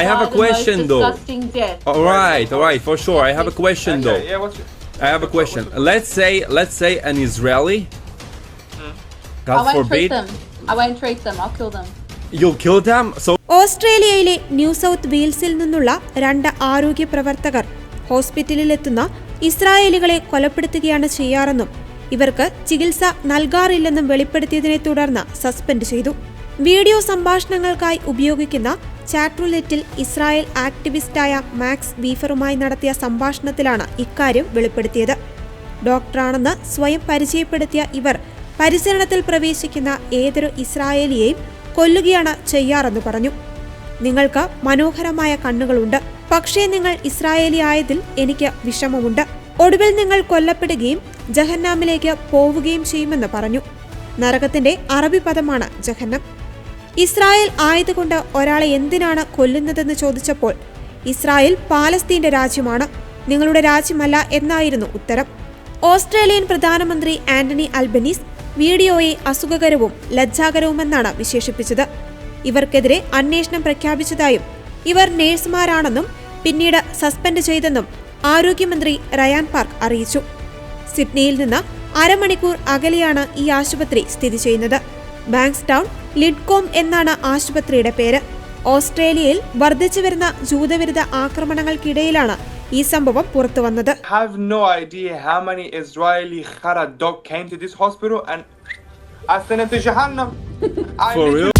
I have a question though. Disgusting death. All right, for sure. I have a question though. I have a question. Let's say an Israeli. I God won't forbid. treat them. I won't treat them. I'll kill them. You'll kill them. So ഓസ്ട്രേലിയയിലെ new south വെയിൽസിൽ നിന്നുള്ള 2 ആരോഗ്യ പ്രവർത്തകർ ഹോസ്പിറ്റലിലെത്തുന്ന ഇസ്രായേലികളെ കൊലപ്പെടുത്തുകയാണ് ചെയ്യാറെന്നും ഇവർക്ക് ചികിത്സ നൽകാറില്ലെന്നും വെളിപ്പെടുത്തിയതിനെ തുടർന്ന് suspend ചെയ്തു. Video സംഭാഷണങ്ങൾക്കായി ഉപയോഗിക്കുന്ന chat റൂലെറ്റിൽ Israel ആക്ടിവിസ്റ്റായ max വീഫറുമായി നടത്തിയ സംഭാഷണത്തിലാണ് ഇക്കാര്യം വെളിപ്പെടുത്തിയത്. ഡോക്ടറാണെന്ന് സ്വയം പരിചയപ്പെടുത്തിയ ഇവർ പരിചരണത്തിൽ പ്രവേശിക്കുന്ന ഏതൊരു ഇസ്രായേലിയെയും കൊല്ലുകയാണ് ചെയ്യാറെന്ന് പറഞ്ഞു. നിങ്ങൾക്ക് മനോഹരമായ കണ്ണുകളുണ്ട്, പക്ഷേ നിങ്ങൾ ഇസ്രായേലി ആയതിൽ എനിക്ക് വിഷമമുണ്ട്. ഒടുവിൽ നിങ്ങൾ കൊല്ലപ്പെടുകയും ജഹന്നാമിലേക്ക് പോവുകയും ചെയ്യുമെന്ന് പറഞ്ഞു. നരകത്തിന്റെ അറബി പദമാണ് ജഹന്നം. ഇസ്രായേൽ ആയതുകൊണ്ട് ഒരാളെ എന്തിനാണ് കൊല്ലുന്നതെന്ന് ചോദിച്ചപ്പോൾ ഇസ്രായേൽ പാലസ്തീന്റെ രാജ്യമാണ്, നിങ്ങളുടെ രാജ്യമല്ല എന്നായിരുന്നു ഉത്തരം. ഓസ്ട്രേലിയൻ പ്രധാനമന്ത്രി ആന്റണി അൽബനീസ് വീഡിയോയെ അസുഖകരവും ലജ്ജാകരവുമെന്നാണ് വിശേഷിപ്പിച്ചത്. ഇവർക്കെതിരെ അന്വേഷണം പ്രഖ്യാപിച്ചതായും ഇവർ നേഴ്സുമാരാണെന്നും പിന്നീട് സസ്പെൻഡ് ചെയ്തെന്നും ആരോഗ്യമന്ത്രി റയാൻ പാർക്ക് അറിയിച്ചു. സിഡ്നിയിൽ നിന്ന് അരമണിക്കൂർ അകലെയാണ് ഈ ആശുപത്രി സ്ഥിതി ചെയ്യുന്നത്. ബാങ്ക്സ്റ്റൗൺ ലിഡ്കോം എന്നാണ് ആശുപത്രിയുടെ പേര്. ഓസ്ട്രേലിയയിൽ വർദ്ധിച്ചുവരുന്ന ജൂതവിരുദ്ധ ആക്രമണങ്ങൾക്കിടയിലാണ് ഈ സംഭവം പുറത്തുവന്നത്. I have no idea how many Israeli Khara dog came to this hospital and I sent it to Jahannam. for real.